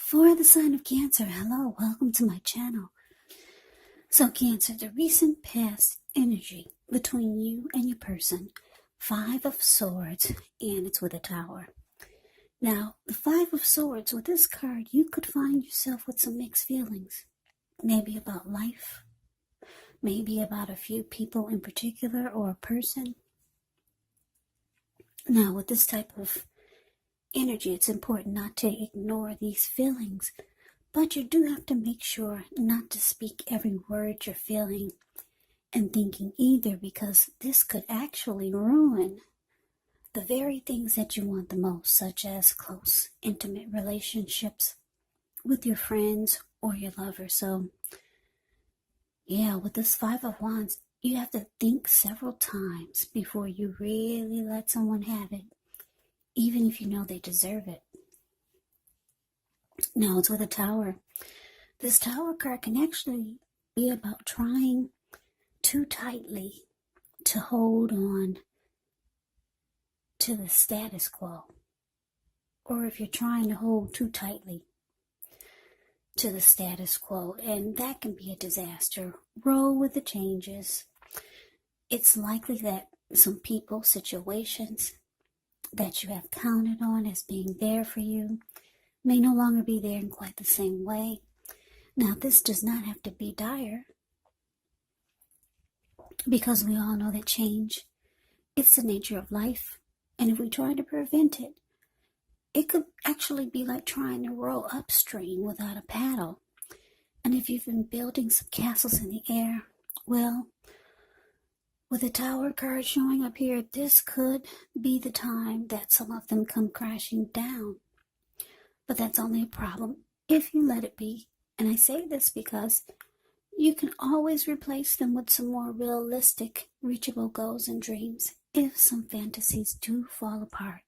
For the sign of Cancer, hello, welcome to my channel. So Cancer, the recent past energy between you and your person, 5 of Swords, and it's with a Tower. Now, the 5 of Swords, with this card, you could find yourself with some mixed feelings. Maybe about life, maybe about a few people in particular or a person. Now, with this type of energy, it's important not to ignore these feelings, but you do have to make sure not to speak every word you're feeling and thinking either, because this could actually ruin the very things that you want the most, such as close, intimate relationships with your friends or your lover. So, yeah, with this 5 of Wands, you have to think several times before you really let someone have it, even if you know they deserve it. Now, it's with a Tower. This Tower card can actually be about trying too tightly to hold on to the status quo, or if you're trying to hold too tightly to the status quo, and that can be a disaster. Roll with the changes. It's likely that some people, situations that you have counted on as being there for you may no longer be there in quite the same way. Now, this does not have to be dire, because we all know that change, it's the nature of life, and if we try to prevent it, it could actually be like trying to row upstream without a paddle. And if you've been building some castles in the air, well, with the Tower card showing up here, this could be the time that some of them come crashing down. But that's only a problem if you let it be. And I say this because you can always replace them with some more realistic, reachable goals and dreams if some fantasies do fall apart.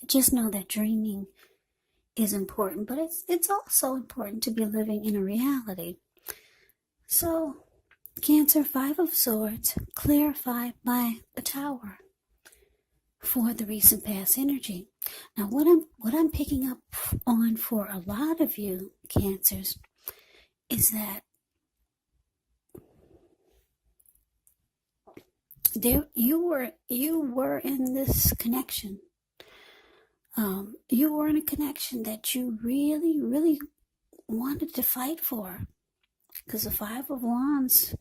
Just know that dreaming is important, but it's also important to be living in a reality. So, Cancer, 5 of Swords, clarified by the Tower for the recent past energy. Now, what I'm picking up on for a lot of you Cancers is that you were in this connection. You were in a connection that you really, really wanted to fight for, because the 5 of Wands,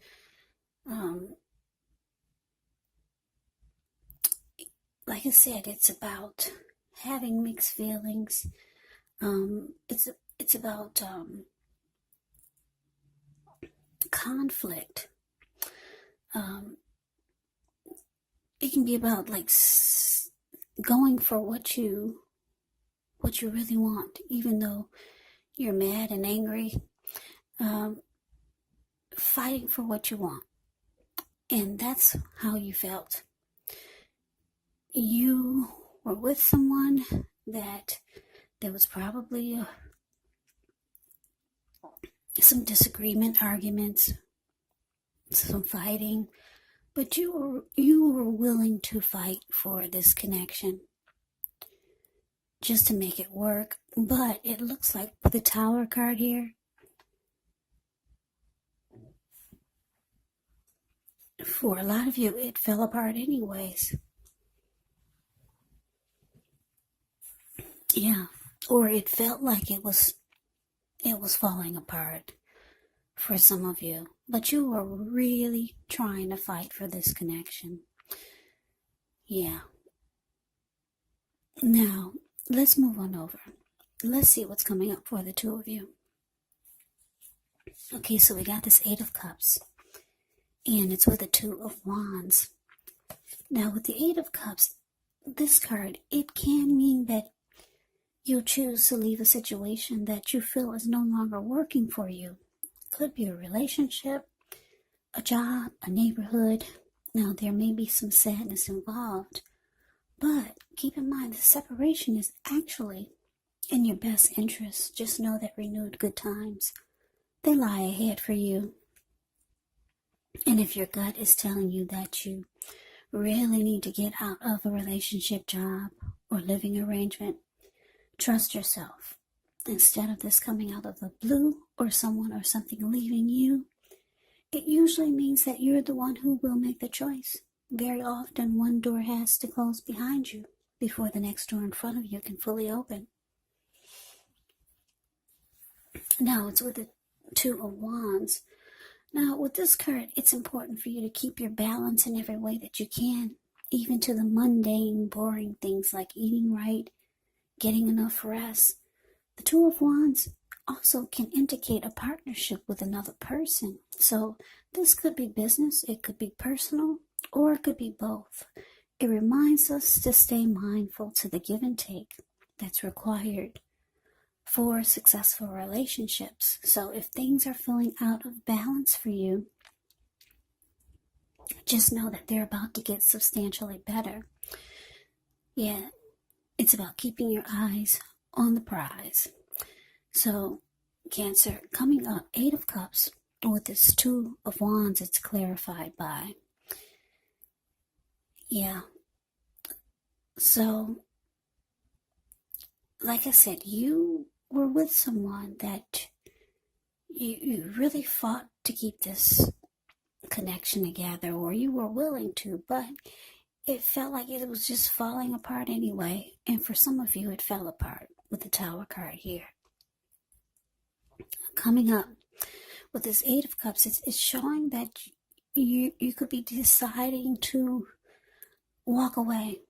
like I said, it's about having mixed feelings. It's about conflict. It can be about like going for what you really want, even though you're mad and angry. Fighting for what you want. And that's how you felt. You were with someone that there was probably some disagreement, arguments, some fighting, but you were willing to fight for this connection just to make it work. But it looks like with the Tower card here, for a lot of you, it fell apart anyways. Yeah, or it felt like it was falling apart for some of you. But you were really trying to fight for this connection. Yeah. Now, let's move on over. Let's see what's coming up for the 2 of you. Okay, so we got this 8 of Cups, and it's with the 2 of Wands. Now, with the 8 of Cups, this card, it can mean that you'll choose to leave a situation that you feel is no longer working for you. Could be a relationship, a job, a neighborhood. Now, there may be some sadness involved, but keep in mind the separation is actually in your best interest. Just know that renewed good times, they lie ahead for you. And if your gut is telling you that you really need to get out of a relationship, job, or living arrangement, Trust yourself. Instead of this coming out of the blue or someone or something leaving you, it usually means that you're the one who will make the choice. Very often, one door has to close behind you before the next door in front of you can fully open. Now, it's with the Two of Wands. Now, with this card, it's important for you to keep your balance in every way that you can, even to the mundane, boring things like eating right, getting enough rest. The Two of Wands also can indicate a partnership with another person. So this could be business, it could be personal, or it could be both. It reminds us to stay mindful to the give and take that's required for successful relationships. So if things are feeling out of balance for you, just know that they're about to get substantially better. Yeah, it's about keeping your eyes on the prize. So, Cancer, coming up, 8 of Cups, with this 2 of Wands, it's clarified by. Yeah. So, like I said, you were with someone that you really fought to keep this connection together, or you were willing to, but it felt like it was just falling apart anyway. And for some of you, it fell apart with the Tower card here. Coming up with this 8 of Cups, it's showing that you could be deciding to walk away.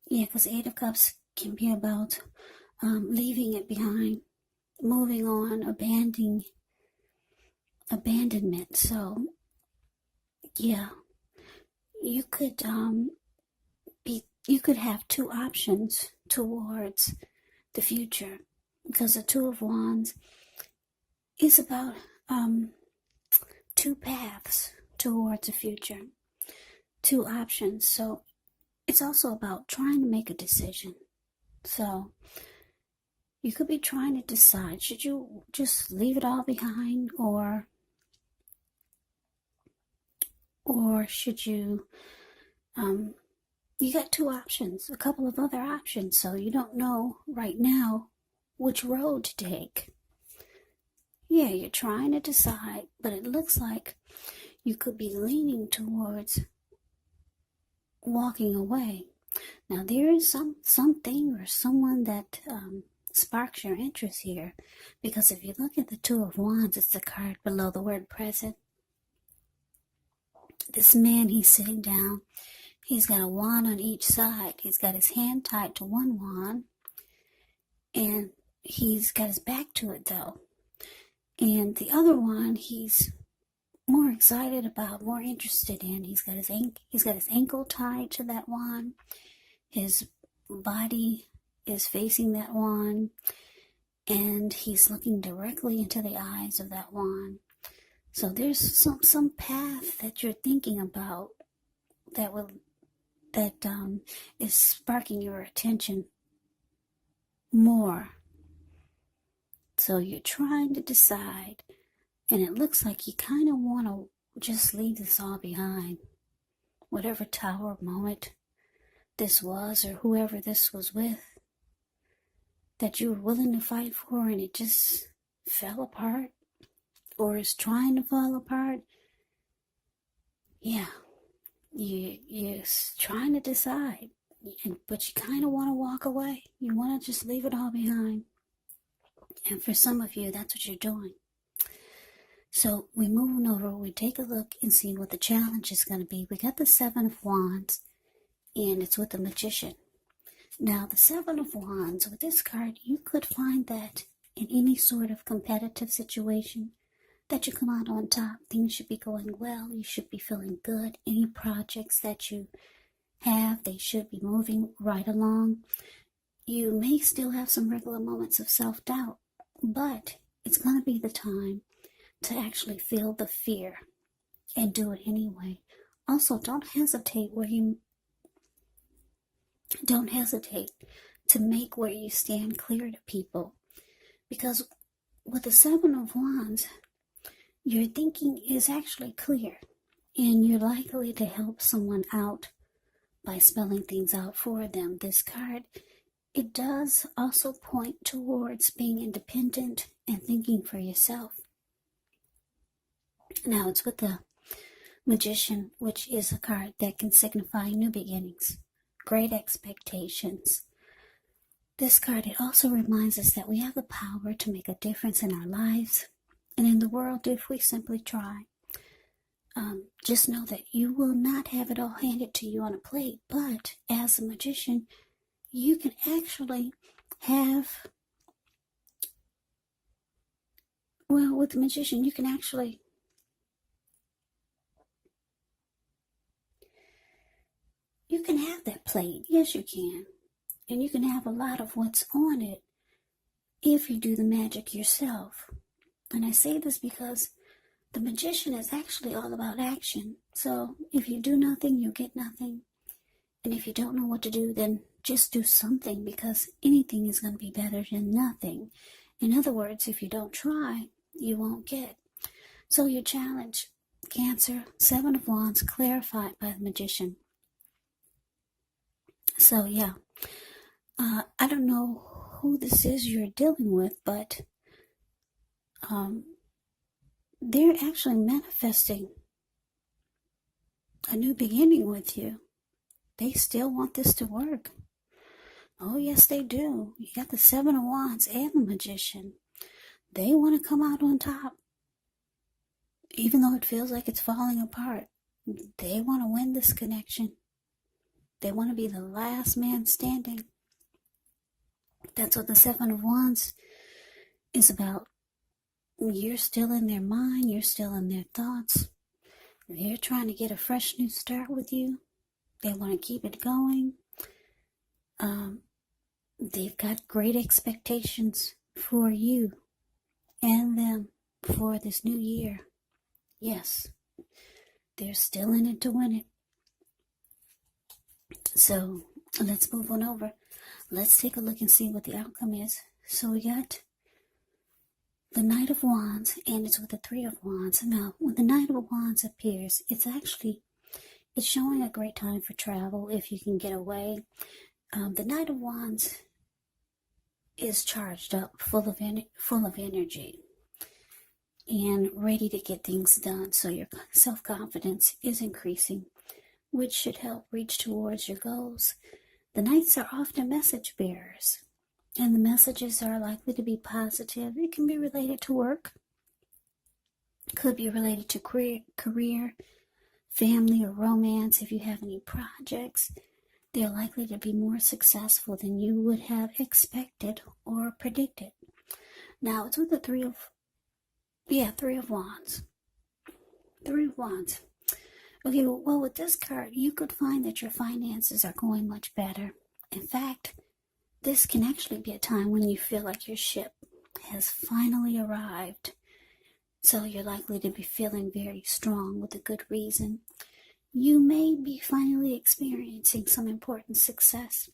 Yeah, because 8 of Cups can be about leaving it behind, moving on, abandonment. So, yeah, you could have two options towards the future, because the Two of Wands is about two paths towards the future, two options. So it's also about trying to make a decision. So you could be trying to decide, should you just leave it all behind, or should you, you got two options, a couple of other options, so you don't know right now which road to take. Yeah, you're trying to decide, but it looks like you could be leaning towards walking away. Now, there is something or someone that sparks your interest here, because if you look at the Two of Wands, it's the card below the word present. This man, he's sitting down. He's got a wand on each side. He's got his hand tied to one wand, and he's got his back to it, though. And the other one, he's more excited about, more interested in. He's got his ankle tied to that wand. His body is facing that wand, and he's looking directly into the eyes of that wand. So there's some path that you're thinking about that is sparking your attention more. So you're trying to decide, and it looks like you kind of want to just leave this all behind. Whatever Tower moment this was, or whoever this was with, that you were willing to fight for, and it just fell apart, or is trying to fall apart. Yeah, you're trying to decide, but you kind of want to walk away. You want to just leave it all behind. And for some of you, that's what you're doing. So we're moving over. We take a look and see what the challenge is going to be. We got the 7 of Wands, and it's with the Magician. Now, the 7 of Wands, with this card, you could find that in any sort of competitive situation, that you come out on top. Things should be going well. You should be feeling good. Any projects that you have, they should be moving right along. You may still have some regular moments of self-doubt, but it's going to be the time to actually feel the fear and do it anyway. Also, don't hesitate to make where you stand clear to people, because with the 7 of Wands, your thinking is actually clear, and you're likely to help someone out by spelling things out for them. This card it does also point towards being independent and thinking for yourself. Now it's with the Magician, which is a card that can signify new beginnings, great expectations. This card, it also reminds us that we have the power to make a difference in our lives and in the world if we simply try. Just know that you will not have it all handed to you on a plate, but as a magician, you can actually have, well, with the magician, you can actually have that plate. Yes, you can. And you can have a lot of what's on it if you do the magic yourself. And I say this because the magician is actually all about action. So if you do nothing, you get nothing. And if you don't know what to do, then just do something, because anything is going to be better than nothing. In other words, if you don't try, you won't get. So your challenge, Cancer, 7 of Wands, clarified by the magician. So yeah, I don't know who this is you're dealing with, but they're actually manifesting a new beginning with you. They still want this to work. Oh, yes, they do. You got the 7 of Wands and the Magician. They want to come out on top. Even though it feels like it's falling apart, they want to win this connection. They want to be the last man standing. That's what the 7 of Wands is about. You're still in their mind. You're still in their thoughts. They're trying to get a fresh new start with you. They want to keep it going. They've got great expectations for you and them for this new year. Yes, they're still in it to win it. So let's move on over. Let's take a look and see what the outcome is. So we got the Knight of Wands, and it's with the 3 of Wands. Now, when the Knight of Wands appears, it's showing a great time for travel if you can get away. The Knight of Wands is charged up, full of energy, and ready to get things done. So your self-confidence is increasing, which should help reach towards your goals. The Knights are often message bearers, and the messages are likely to be positive. It can be related to work, could be related to career, family, or romance. If you have any projects, they're likely to be more successful than you would have expected or predicted. Now, it's with the 3 of Wands. 3 of Wands. Okay, well, with this card, you could find that your finances are going much better. In fact, this can actually be a time when you feel like your ship has finally arrived. So you're likely to be feeling very strong with a good reason. You may be finally experiencing some important success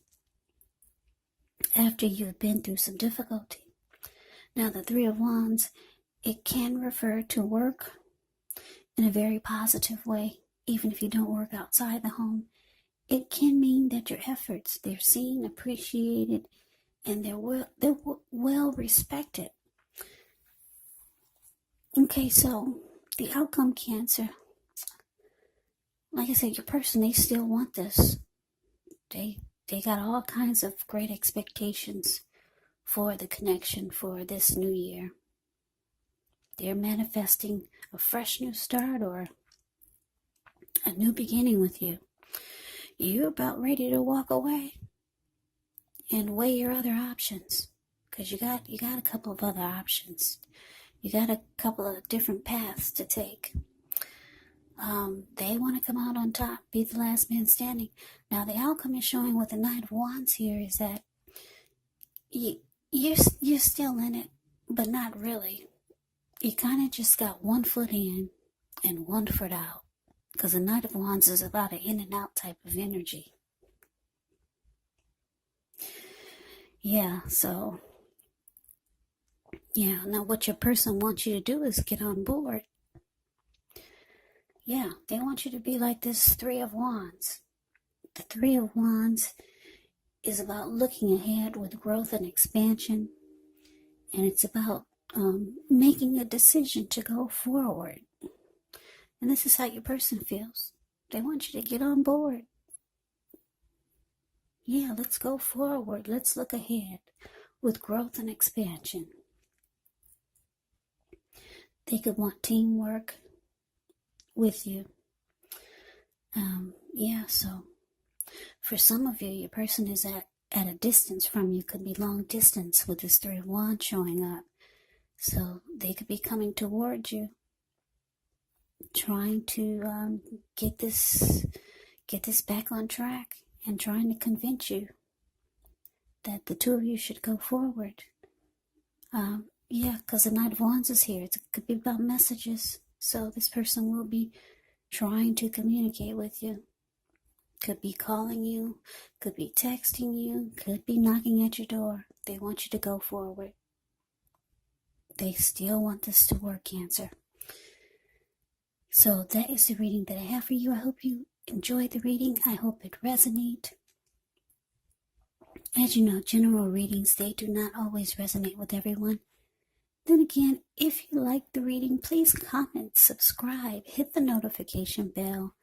after you've been through some difficulty. Now, the 3 of Wands, it can refer to work in a very positive way, even if you don't work outside the home. It can mean that your efforts, they're seen, appreciated, and they're well respected. Okay, so the outcome, Cancer. Like I said, your person, they still want this. They got all kinds of great expectations for the connection for this new year. They're manifesting a fresh new start or a new beginning with you. You're about ready to walk away and weigh your other options, because you got a couple of other options. You got a couple of different paths to take. They want to come out on top, be the last man standing. Now, the outcome is showing with the Knight of Wands here is that you're still in it, but not really. You kind of just got one foot in and one foot out, because the Knight of Wands is about an in and out type of energy. Yeah, so, yeah, now what your person wants you to do is get on board. Yeah, they want you to be like this 3 of Wands. The 3 of Wands is about looking ahead with growth and expansion, and it's about making a decision to go forward. And this is how your person feels. They want you to get on board. Yeah, let's go forward. Let's look ahead with growth and expansion. They could want teamwork with you. So for some of you, your person is at a distance from you. Could be long distance with this Three of Wands showing up. So they could be coming towards you, trying to get this back on track and trying to convince you that the two of you should go forward. Because the Knight of Wands is here. It could be about messages. So this person will be trying to communicate with you. Could be calling you, could be texting you, could be knocking at your door. They want you to go forward. They still want this to work, Cancer. So that is the reading that I have for you. I hope you enjoyed the reading. I hope it resonated. As you know, general readings, they do not always resonate with everyone. Then again, if you like the reading, please comment, subscribe, hit the notification bell.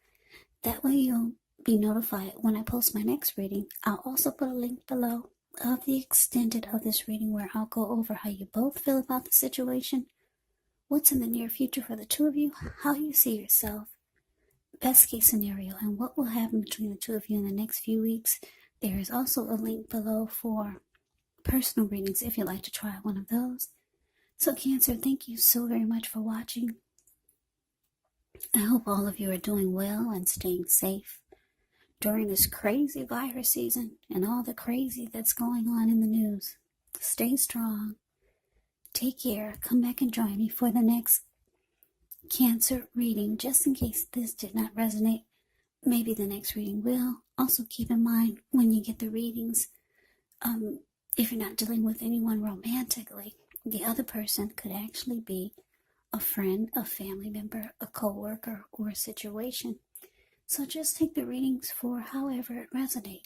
That way you'll be notified when I post my next reading. I'll also put a link below of the extended of this reading where I'll go over how you both feel about the situation, what's in the near future for the two of you, how you see yourself, best case scenario, and what will happen between the two of you in the next few weeks. There is also a link below for personal readings if you'd like to try one of those. So Cancer, thank you so very much for watching. I hope all of you are doing well and staying safe during this crazy virus season and all the crazy that's going on in the news. Stay strong. Take care. Come back and join me for the next Cancer reading. Just in case this did not resonate, maybe the next reading will. Also keep in mind when you get the readings, if you're not dealing with anyone romantically, the other person could actually be a friend, a family member, a co-worker, or a situation. So just take the readings for however it resonates.